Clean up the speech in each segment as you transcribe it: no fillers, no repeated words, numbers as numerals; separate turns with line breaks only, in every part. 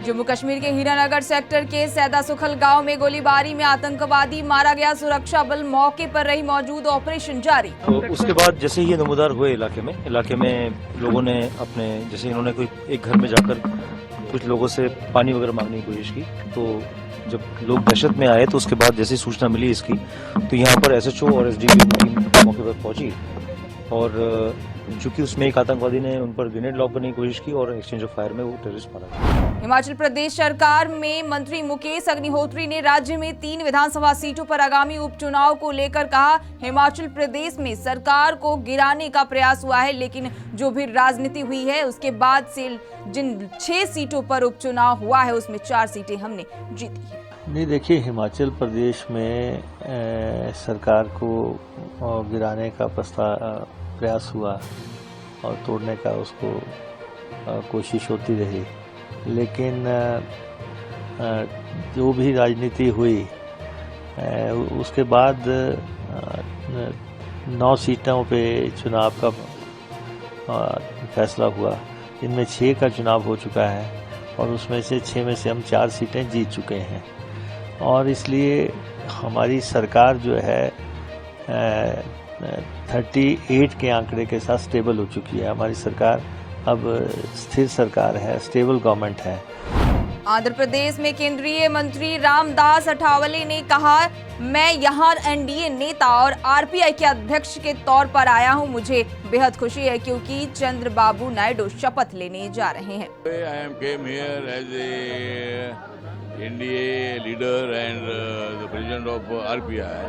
जम्मू कश्मीर के हीरानगर सेक्टर के सैदा सुखल गांव में गोलीबारी में आतंकवादी मारा गया। सुरक्षा बल मौके पर रही मौजूद, ऑपरेशन जारी।
तो उसके बाद जैसे ये नमूदार हुए इलाके में लोगों ने अपने जैसे इन्होंने कोई एक घर में जाकर कुछ लोगों से पानी वगैरह मांगने की कोशिश की, तो जब लोग दहशत में आए तो उसके बाद जैसे सूचना मिली इसकी, तो यहाँ पर SHO और SDPO की टीम मौके पर पहुंची और चूंकि उसमें एक आतंकवादी ने उन पर ग्रेनेड लॉक करने की कोशिश की और एक्सचेंज ऑफ फायर में वो टेररिस्ट मारा।
हिमाचल प्रदेश सरकार में मंत्री मुकेश अग्निहोत्री ने राज्य में 3 विधानसभा सीटों पर आगामी उपचुनाव को लेकर कहा, हिमाचल प्रदेश में सरकार को गिराने का प्रयास हुआ है, लेकिन जो भी राजनीति हुई है उसके बाद से जिन 6 सीटों पर उपचुनाव हुआ है उसमें 4 सीटें हमने जीती है।
नहीं, देखिए, हिमाचल प्रदेश में सरकार को गिराने का प्रयास हुआ और तोड़ने का उसको कोशिश होती रही, लेकिन जो भी राजनीति हुई उसके बाद 9 सीटों पे चुनाव का फैसला हुआ। इनमें 6 का चुनाव हो चुका है और उसमें से 6 में से हम 4 सीटें जीत चुके हैं और इसलिए हमारी सरकार जो है 38 के आंकड़े के साथ स्टेबल हो चुकी है। हमारी सरकार अब स्थिर सरकार है, स्टेबल गवर्नमेंट है।
आंध्र प्रदेश में केंद्रीय मंत्री रामदास अठावले ने कहा, मैं यहां NDA नेता और RPI के अध्यक्ष के तौर पर आया हूं। मुझे बेहद खुशी है क्योंकि चंद्रबाबू नायडू शपथ लेने जा रहे हैं।
I came here as a NDA leader and the president of RPI.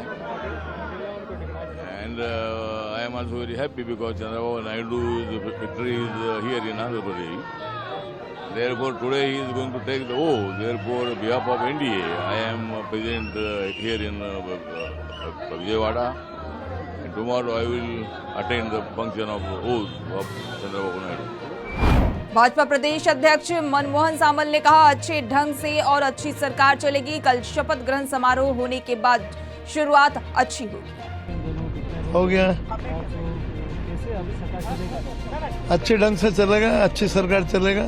And I am also very happy because Chandrababu Naidu's victory is here in Andhra Pradesh. Therefore, today he is going to take the oath. Therefore, on behalf of NDA, I am present here in Vijayawada. And tomorrow I will attend the function of oath of Chandrababu Naidu.
Bhajpa प्रदेश अध्यक्ष मनमोहन सामल ने कहा, अच्छे ढंग से और अच्छी सरकार चलेगी। कल शपथ ग्रहण समारोह होने के बाद शुरुआत अच्छी होगी।
हो गया, अच्छे ढंग से चलेगा, अच्छी सरकार चलेगा,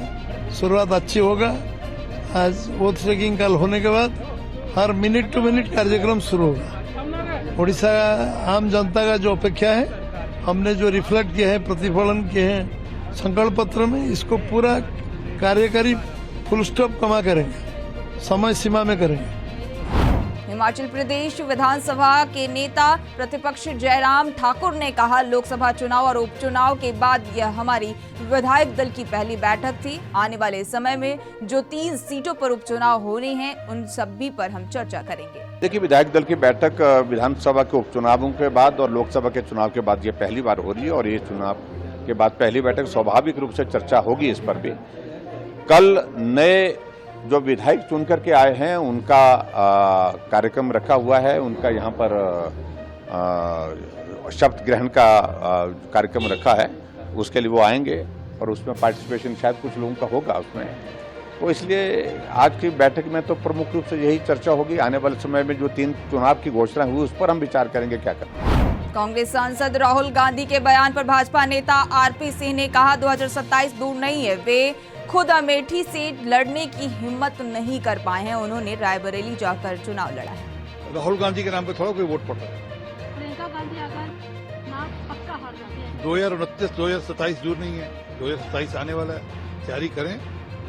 शुरुआत अच्छी होगा। आज वोट टेकिंग कल होने के बाद हर मिनट टू मिनट कार्यक्रम शुरू होगा। उड़ीसा आम जनता का जो अपेक्षा है, हमने जो रिफ्लेक्ट किया है, प्रतिफलन किए हैं संकल्प पत्र में, इसको पूरा कार्यकारी फुल स्टॉप कमा करेंगे, समय सीमा में करेंगे।
हिमाचल प्रदेश विधानसभा के नेता प्रतिपक्ष जयराम ठाकुर ने कहा, लोकसभा चुनाव और उपचुनाव के बाद यह हमारी विधायक दल की पहली बैठक थी। आने वाले समय में जो 3 सीटों पर उपचुनाव होने हैं उन सभी पर हम चर्चा करेंगे।
देखिए, विधायक दल की बैठक विधानसभा के उपचुनावों के बाद और लोकसभा के चुनाव के बाद ये पहली बार हो रही है और ये चुनाव के बाद पहली बैठक, स्वाभाविक रूप से चर्चा होगी इस पर भी। कल नए जो विधायक चुन करके आए हैं उनका कार्यक्रम रखा हुआ है, उनका यहाँ पर शपथ ग्रहण का कार्यक्रम रखा है, उसके लिए वो आएंगे और उसमें पार्टिसिपेशन शायद कुछ लोगों का होगा उसमें। तो इसलिए आज की बैठक में तो प्रमुख रूप से यही चर्चा होगी। आने वाले समय में जो 3 चुनाव की घोषणा हुई उस पर हम विचार करेंगे क्या करना।
कांग्रेस सांसद राहुल गांधी के बयान पर भाजपा नेता RP सिंह ने कहा, 2027 दूर नहीं है। वे खुद अमेठी से लड़ने की हिम्मत नहीं कर पाए हैं। उन्होंने रायबरेली जाकर चुनाव लड़ा है।
राहुल गांधी के नाम पे थोड़ा कोई वोट पड़ता है।
प्रियंका गांधी अगर नाम पक्का हार जाती है।
2029 2027 दूर नहीं है, 2027 आने वाला है। तैयारी करें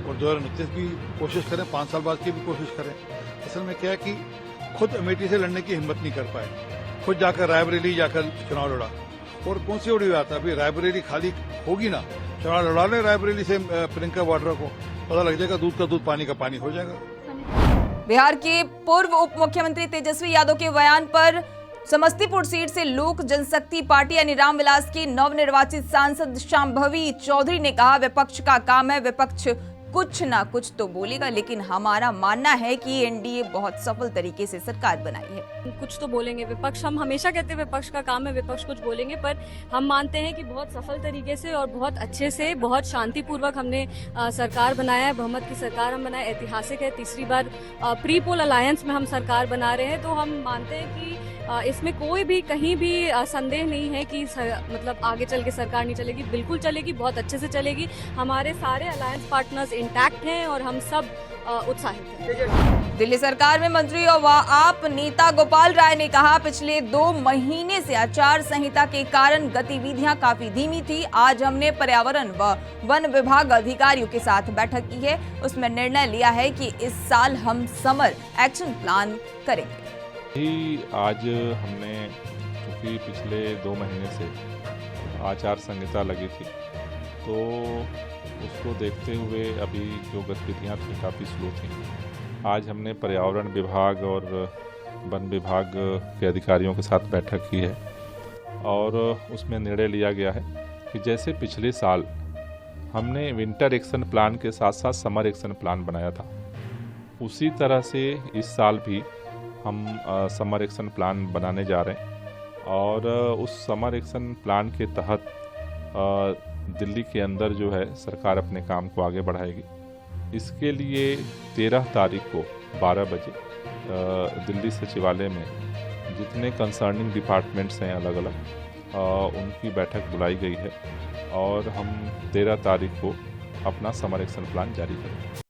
और 2029 की कोशिश करें, 5 साल बाद की भी कोशिश करें। असल में क्या है कि खुद अमेठी से लड़ने की हिम्मत नहीं कर पाए, खुद जाकर रायबरेली जाकर चुनाव लड़ा। और कौन सी उड़ी बात है, अभी रायबरेली खाली होगी ना, चुनाव लड़ा ले रायबरेली से प्रियंका वाड्रा को, पता लग जाएगा, दूध का दूध पानी का पानी हो जाएगा।
बिहार के पूर्व उप मुख्यमंत्री तेजस्वी यादव के बयान पर समस्तीपुर सीट से लोक जनशक्ति पार्टी यानी रामविलास के नवनिर्वाचित सांसद शांभवी चौधरी ने कहा, विपक्ष का काम है, विपक्ष कुछ ना कुछ तो बोलेगा, लेकिन हमारा मानना है कि NDA बहुत सफल तरीके से सरकार बनाई है।
कुछ तो बोलेंगे विपक्ष, हम हमेशा कहते हैं विपक्ष का काम है, विपक्ष कुछ बोलेंगे, पर हम मानते हैं कि बहुत सफल तरीके से और बहुत अच्छे से, बहुत शांतिपूर्वक हमने सरकार बनाया है। बहुमत की सरकार हम बनाए, ऐतिहासिक है, तीसरी बार प्री पोल अलायंस में हम सरकार बना रहे हैं। तो हम मानते हैं कि इसमें कोई भी कहीं भी संदेह नहीं है कि मतलब आगे चल के सरकार नहीं चलेगी, बिल्कुल चलेगी, बहुत अच्छे से चलेगी। हमारे सारे अलायंस पार्टनर्स इंटैक्ट हैं और हम सब उत्साहित हैं।
दिल्ली सरकार में मंत्री और आप नेता गोपाल राय ने कहा, पिछले 2 महीने से आचार संहिता के कारण गतिविधियां काफी धीमी थी। आज हमने पर्यावरण व वन विभाग अधिकारियों के साथ बैठक की है, उसमें निर्णय लिया है कि इस साल हम समर एक्शन प्लान करेंगे।
आज हमने, क्योंकि पिछले 2 महीने से आचार संहिता लगी थी, तो उसको देखते हुए अभी जो गतिविधियां थी काफ़ी स्लो थी। आज हमने पर्यावरण विभाग और वन विभाग के अधिकारियों के साथ बैठक की है और उसमें निर्णय लिया गया है कि जैसे पिछले साल हमने विंटर एक्शन प्लान के साथ साथ समर एक्शन प्लान बनाया था, उसी तरह से इस साल भी हम समर एक्शन प्लान बनाने जा रहे हैं और उस समर एक्शन प्लान के तहत दिल्ली के अंदर जो है सरकार अपने काम को आगे बढ़ाएगी। इसके लिए 13 तारीख को 12 बजे दिल्ली सचिवालय में जितने कंसर्निंग डिपार्टमेंट्स हैं अलग अलग उनकी बैठक बुलाई गई है और हम 13 तारीख को अपना समर एक्शन प्लान जारी करेंगे।